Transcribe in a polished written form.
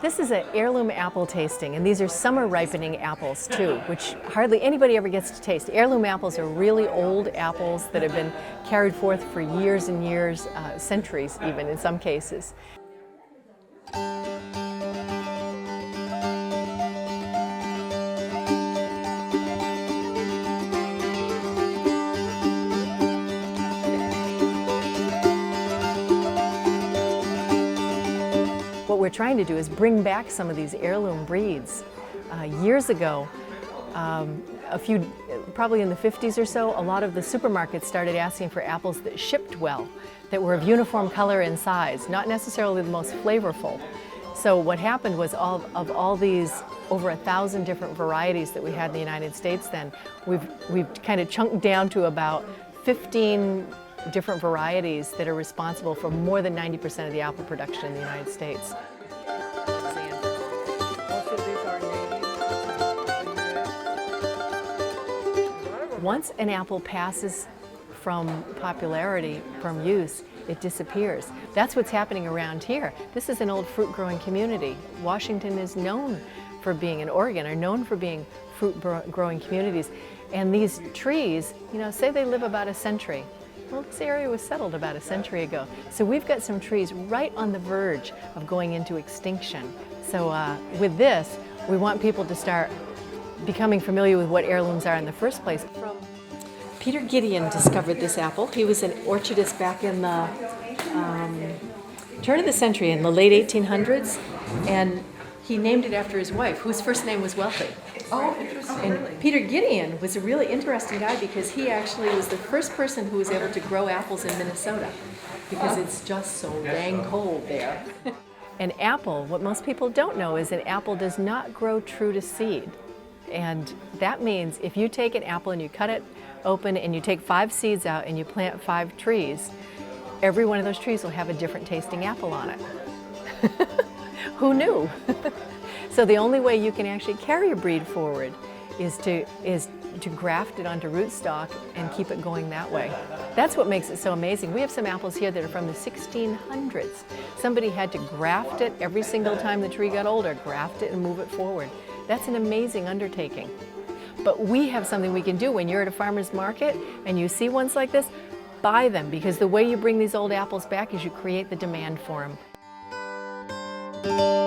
This is an heirloom apple tasting, and these are summer ripening apples too, which hardly anybody ever gets to taste. Heirloom apples are really old apples that have been carried forth for years and years, centuries even in some cases. What we're trying to do is bring back some of these heirloom breeds. Years ago, probably in the 50s or so, a lot of the supermarkets started asking for apples that shipped well, that were of uniform color and size, not necessarily the most flavorful. So what happened was of all these over 1,000 different varieties that we had in the United States then, we've kind of chunked down to about 15 different varieties that are responsible for more than 90% of the apple production in the United States. Once an apple passes from popularity, from use, it disappears. That's what's happening around here. This is an old fruit growing community. Washington is known for being, and Oregon are known for being fruit growing communities. And these trees, say they live about a century. Well, this area was settled about a century ago. So we've got some trees right on the verge of going into extinction. So with this, we want people to start becoming familiar with what heirlooms are in the first place. Peter Gideon discovered this apple. He was an orchardist back in the turn of the century, in the late 1800s, and he named it after his wife, whose first name was Wealthy. Oh, interesting. And Peter Gideon was a really interesting guy because he actually was the first person who was able to grow apples in Minnesota because it's just so dang cold there. An apple, what most people don't know is an apple does not grow true to seed. And that means if you take an apple and you cut it open and you take 5 seeds out and you plant 5 trees, every one of those trees will have a different tasting apple on it. Who knew? So the only way you can actually carry a breed forward is to graft it onto rootstock and keep it going that way. That's what makes it so amazing. We have some apples here that are from the 1600s. Somebody had to graft it every single time the tree got older, graft it and move it forward. That's an amazing undertaking. But we have something we can do. When you're at a farmer's market and you see ones like this, buy them, because the way you bring these old apples back is you create the demand for them.